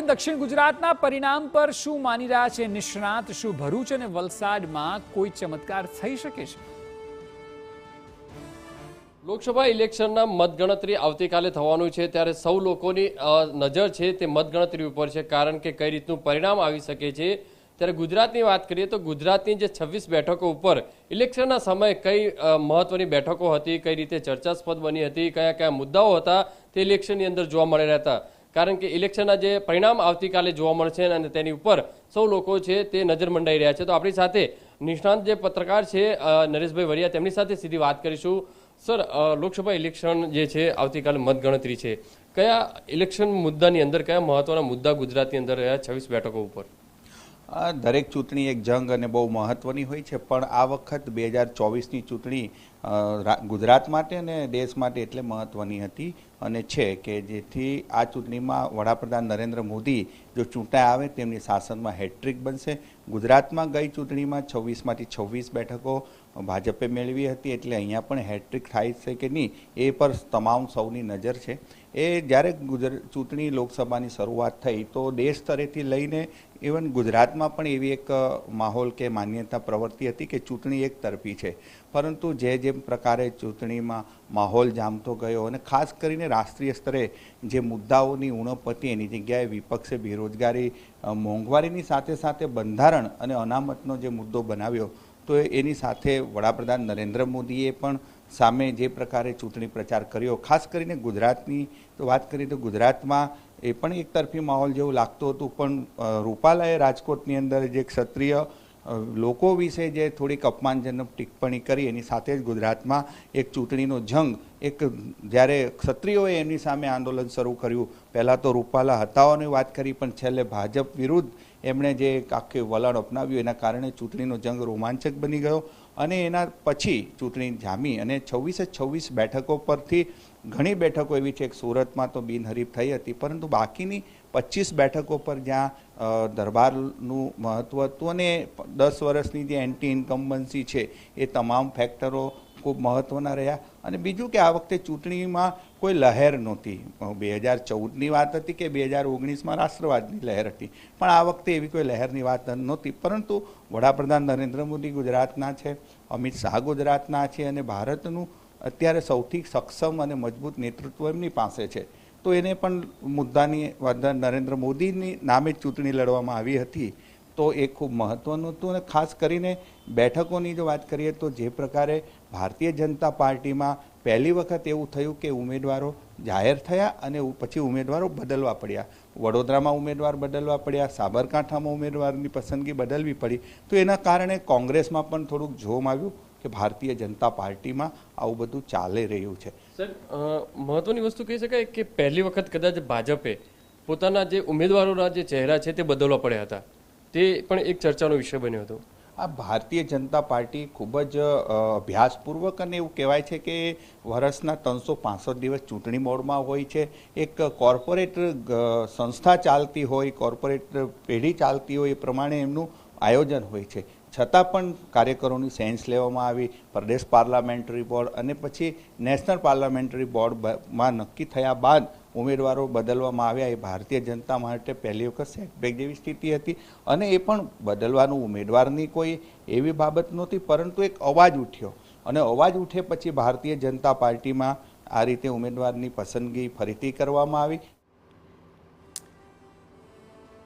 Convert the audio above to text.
દરમિયાન દક્ષિણ ગુજરાતના પરિણામ પર શું માની રહ્યા છે નિષ્ણાત? શું ભરૂચ અને વલસાડમાં કોઈ ચમત્કાર થઈ શકે છે? લોકસભા ઇલેક્શનના મતગણતરી આવતીકાલે થવાનું છે, ત્યારે સૌ લોકોની નજર છે તે મતગણતરી ઉપર છે, કારણ કે કઈ રીતનું પરિણામ આવી શકે છે। ત્યારે ગુજરાતની વાત કરીએ તો ગુજરાતની જે 26 બેઠકો ઉપર ઇલેક્શનના સમયે કઈ મહત્વની બેઠકો હતી, કઈ રીતે ચર્ચાસ્પદ બની હતી, કયા કયા મુદ્દાઓ હતા તે ઇલેક્શનની અંદર જોવા મળી રહ્યા હતા, કારણ કે ઇલેક્શનના જે પરિણામ આવતીકાલે જોવા મળશે અને તેની ઉપર સૌ લોકો છે તે નજર મંડાઈ રહ્યા છે। તો આપણી સાથે નિષ્ણાંત જે પત્રકાર છે નરેશભાઈ વરિયા, તેમની સાથે સીધી વાત કરીશું। સર, લોકસભા ઇલેક્શન જે છે આવતીકાલે મતગણતરી છે, કયા ઇલેક્શન મુદ્દાની અંદર કયા મહત્વના મુદ્દા ગુજરાતની અંદર રહ્યા 26 બેઠકો ઉપર? દરેક ચૂંટણી એક જંગ અને બહુ મહત્વની હોય છે, પણ આ વખત 2024ની ચૂંટણી ગુજરાત માટે અને દેશ માટે એટલે મહત્વની હતી અને છે કે જેથી આ ચૂંટણીમાં વડાપ્રધાન નરેન્દ્ર મોદી જો ચૂંટાઈ આવે તેમની શાસનમાં હેટ્રિક બનશે। ગુજરાતમાં ગઈ ચૂંટણીમાં 26માંથી 26 બેઠકો ભાજપે મેળવી હતી, એટલે અહીંયા પણ હેટ્રિક થાય છે કે નહીં એ પર તમામ સૌની નજર છે। એ જ્યારે ચૂંટણી લોકસભાની શરૂઆત થઈ તો દેશ સ્તરેથી લઈને ઇવન ગુજરાતમાં પણ એવી એક માહોલ કે માન્યતા પ્રવર્તી હતી કે ચૂંટણી એક તરફી છે, પરંતુ જેમ પ્રકારે ચૂંટણીમાં માહોલ જામતો ગયો અને ખાસ કરીને રાષ્ટ્રીય સ્તરે જે મુદ્દાઓની ઉણપ હતી એની જગ્યાએ વિપક્ષે બેરોજગારી, મોંઘવારીની સાથે સાથે બંધારણ અને અનામતનો જે મુદ્દો બનાવ્યો, તો એની સાથે વડાપ્રધાન નરેન્દ્ર મોદીએ પણ સામે જે પ્રકારે ચૂંટણી પ્રચાર કર્યો, ખાસ કરીને ગુજરાતની તો વાત કરીએ તો ગુજરાતમાં એ પણ એક તરફી માહોલ જેવું લાગતું હતું, પણ રૂપાલાએ રાજકોટની અંદર જે ક્ષત્રિય લોકો વિશે જે થોડીક અપમાનજનક ટિપ્પણી કરી એની સાથે જ ગુજરાતમાં એક ચૂંટણીનો જંગ, એક જ્યારે ક્ષત્રિયોએ એમની સામે આંદોલન શરૂ કર્યું, પહેલાં તો રૂપાલા હટાવવાની વાત કરી, પણ છેલ્લે ભાજપ વિરુદ્ધ એમણે જે આખું વલણ અપનાવ્યું એના કારણે ચૂંટણીનો જંગ રોમાંચક બની ગયો અને એના પછી ચૂંટણી જામી અને 26 બેઠકો પરથી ઘણી બેઠકો એવી છે કે સુરતમાં તો બિનહરીફ થઈ હતી, પરંતુ બાકીની 25 બેઠકો પર જ્યાં દરબારનું મહત્ત્વ હતું અને 10 વર્ષની જે એન્ટી ઇન્કમ્બન્સી છે એ તમામ ફેક્ટરો ખૂબ મહત્ત્વના રહ્યા। અને બીજું કે આ વખતે ચૂંટણીમાં કોઈ લહેર નહોતી। 2014ની વાત હતી કે 2019માં રાષ્ટ્રવાદની લહેર હતી, પણ આ વખતે એવી કોઈ લહેરની વાત નહોતી, પરંતુ વડાપ્રધાન નરેન્દ્ર મોદી ગુજરાતના છે, અમિત શાહ ગુજરાતના છે અને ભારતનું અત્યારે સૌથી સક્ષમ અને મજબૂત નેતૃત્વ એમની પાસે છે, તો એને પણ મુદ્દાની નરેન્દ્ર મોદીની નામે જ ચૂંટણી લડવામાં આવી હતી, તો એ ખૂબ મહત્ત્વનું હતું। અને ખાસ કરીને બેઠકોની જો વાત કરીએ તો જે પ્રકારે ભારતીય જનતા પાર્ટીમાં પહેલી વખત એવું થયું કે ઉમેદવારો જાહેર થયા અને પછી ઉમેદવારો બદલવા પડ્યા, વડોદરામાં ઉમેદવાર બદલવા પડ્યા, સાબરકાંઠામાં ઉમેદવારની પસંદગી બદલવી પડી, તો એના કારણે કોંગ્રેસમાં પણ થોડુંક જોમ આવ્યું કે ભારતીય જનતા પાર્ટીમાં આવું બધું ચાલી રહ્યું છે। સર, મહત્વની વસ્તુ કહી શકાય કે પહેલી વખત કદાચ ભાજપે પોતાના જે ઉમેદવારોના જે ચહેરા છે તે બદલવા પડ્યા હતા, તે પણ એક ચર્ચાનો વિષય બન્યો હતો। આ ભારતીય જનતા પાર્ટી ખૂબ જ અભ્યાસપૂર્વક અને એવું કહેવાય છે કે વર્ષના 365 દિવસ ચૂંટણી મોડમાં હોય છે, એક કોર્પોરેટ સંસ્થા ચાલતી હોય, કોર્પોરેટ પેઢી ચાલતી હોય એ પ્રમાણે એમનું આયોજન હોય છે, છતાં પણ કાર્યકરોની સેન્સ લેવામાં આવી, પ્રદેશ પાર્લામેન્ટરી બોર્ડ અને પછી નેશનલ પાર્લામેન્ટરી બોર્ડમાં નક્કી થયા બાદ ઉમેદવારો બદલવામાં આવ્યા। એ ભારતીય જનતા માટે પહેલી વખત સેટબેક જેવી સ્થિતિ હતી અને એ પણ બદલવાનું ઉમેદવારની કોઈ એવી બાબત નહોતી, પરંતુ એક અવાજ ઉઠ્યો અને અવાજ ઉઠે પછી ભારતીય જનતા પાર્ટીમાં આ રીતે ઉમેદવારની પસંદગી ફરીથી કરવામાં આવી।